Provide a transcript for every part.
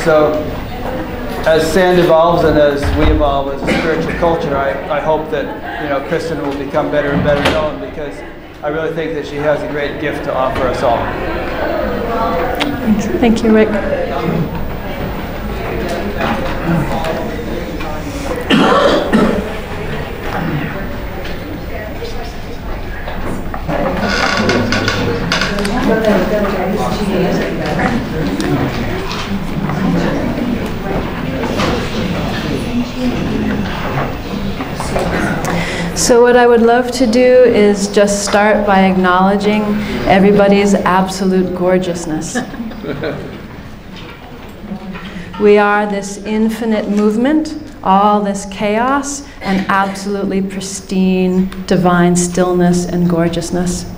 So as sand evolves and as we evolve as a spiritual culture, I hope that, you know, Kristin will become better and better known, because I really think that she has a great gift to offer us all. Thank you, Rick. So what I would love to do is just start by acknowledging everybody's absolute gorgeousness. We are this infinite movement, all this chaos, and absolutely pristine, divine stillness and gorgeousness.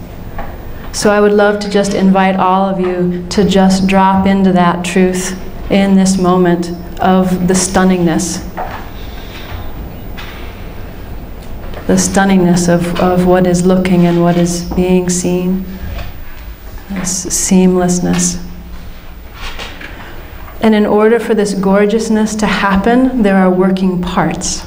So I would love to just invite all of you to just drop into that truth in this moment of the stunningness. The stunningness of what is looking and what is being seen. This seamlessness. And in order for this gorgeousness to happen, there are working parts.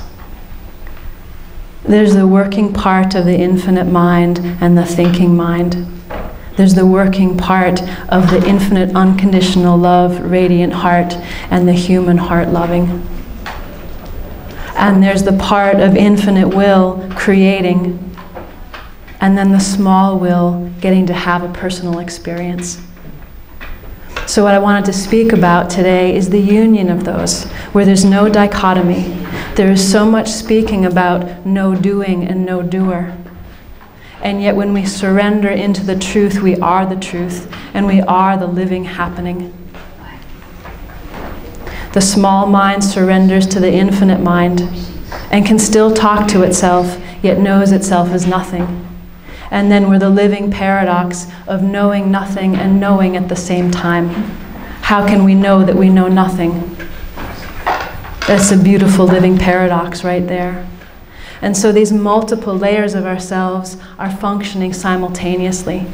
There's the working part of the infinite mind and the thinking mind. There's the working part of the infinite unconditional love, radiant heart, and the human heart loving. And there's the part of infinite will creating, and then the small will getting to have a personal experience. So what I wanted to speak about today is the union of those, where there's no dichotomy. There is so much speaking about no doing and no doer. And yet when we surrender into the truth, we are the truth, and we are the living happening. The small mind surrenders to the infinite mind and can still talk to itself, yet knows itself as nothing. And then we're the living paradox of knowing nothing and knowing at the same time. How can we know that we know nothing? That's a beautiful living paradox right there. And so these multiple layers of ourselves are functioning simultaneously.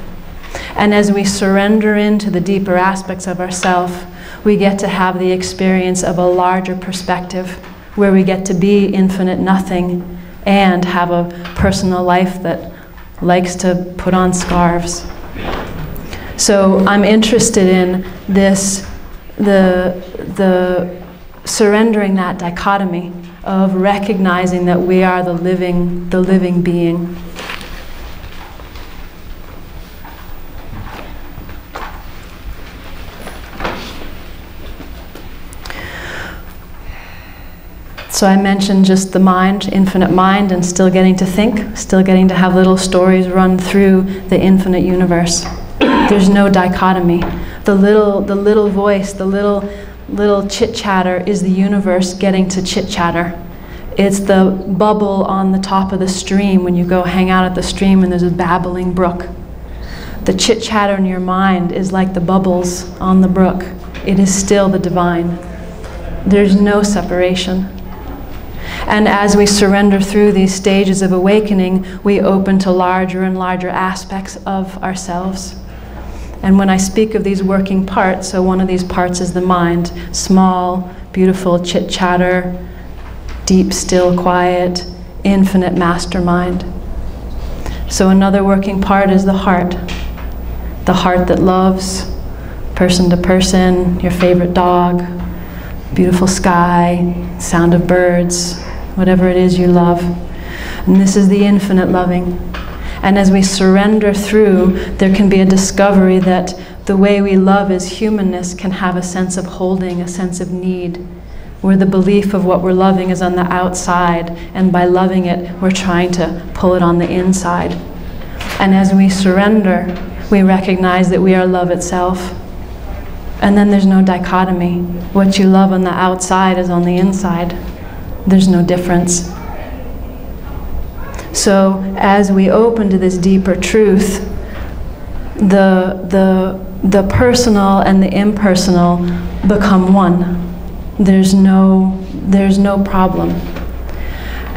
And as we surrender into the deeper aspects of ourself, we get to have the experience of a larger perspective, where we get to be infinite nothing and have a personal life that likes to put on scarves. So I'm interested in this, the surrendering that dichotomy of recognizing that we are the living being. So I mentioned just the mind, infinite mind, and still getting to think, still getting to have little stories run through the infinite universe. There's no dichotomy. The little voice, the little chit-chatter is the universe getting to chit-chatter. It's the bubble on the top of the stream when you go hang out at the stream and there's a babbling brook. The chit-chatter in your mind is like the bubbles on the brook. It is still the divine. There's no separation. And as we surrender through these stages of awakening, we open to larger and larger aspects of ourselves. And when I speak of these working parts, so one of these parts is the mind, small, beautiful chit-chatter, deep, still, quiet, infinite mastermind. So another working part is the heart that loves, person to person, your favorite dog, beautiful sky, sound of birds, whatever it is you love. And this is the infinite loving. And as we surrender through, there can be a discovery that the way we love as humanness can have a sense of holding, a sense of need, where the belief of what we're loving is on the outside, and by loving it, we're trying to pull it on the inside. And as we surrender, we recognize that we are love itself. And then there's no dichotomy. What you love on the outside is on the inside. There's no difference. So as we open to this deeper truth, the personal and the impersonal become one. There's no problem.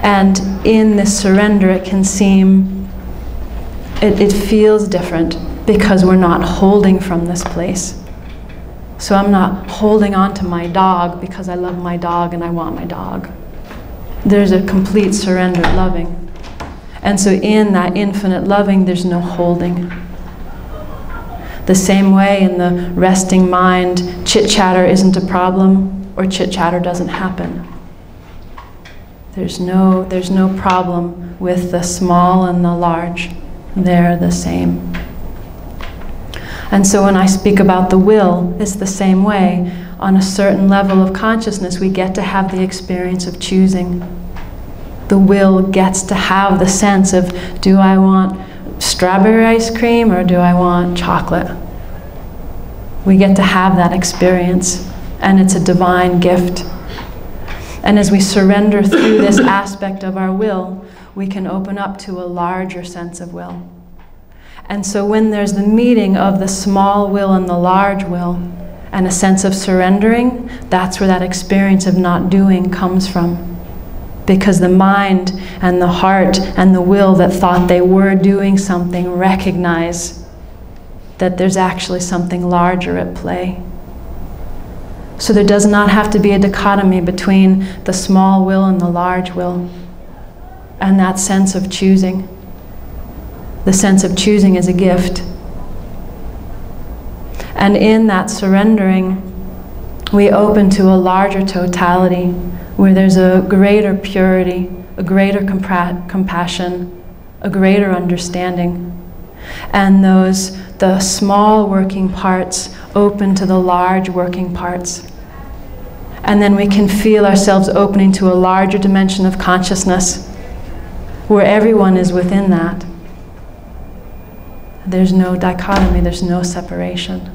And in this surrender, it can seem, it feels different because we're not holding from this place. So I'm not holding on to my dog because I love my dog and I want my dog. There's a complete surrendered loving. And so in that infinite loving, there's no holding. The same way in the resting mind, chit-chatter isn't a problem, or chit-chatter doesn't happen. There's no problem with the small and the large. They're the same. And so when I speak about the will, it's the same way. On a certain level of consciousness, we get to have the experience of choosing. The will gets to have the sense of, do I want strawberry ice cream or do I want chocolate? We get to have that experience, and it's a divine gift. And as we surrender through this aspect of our will, we can open up to a larger sense of will. And so when there's the meeting of the small will and the large will, and a sense of surrendering, that's where that experience of not doing comes from. Because the mind and the heart and the will that thought they were doing something recognize that there's actually something larger at play. So there does not have to be a dichotomy between the small will and the large will, and that sense of choosing. The sense of choosing is a gift. And in that surrendering, we open to a larger totality where there's a greater purity, a greater compassion, a greater understanding. And the small working parts open to the large working parts. And then we can feel ourselves opening to a larger dimension of consciousness where everyone is within that. There's no dichotomy, there's no separation.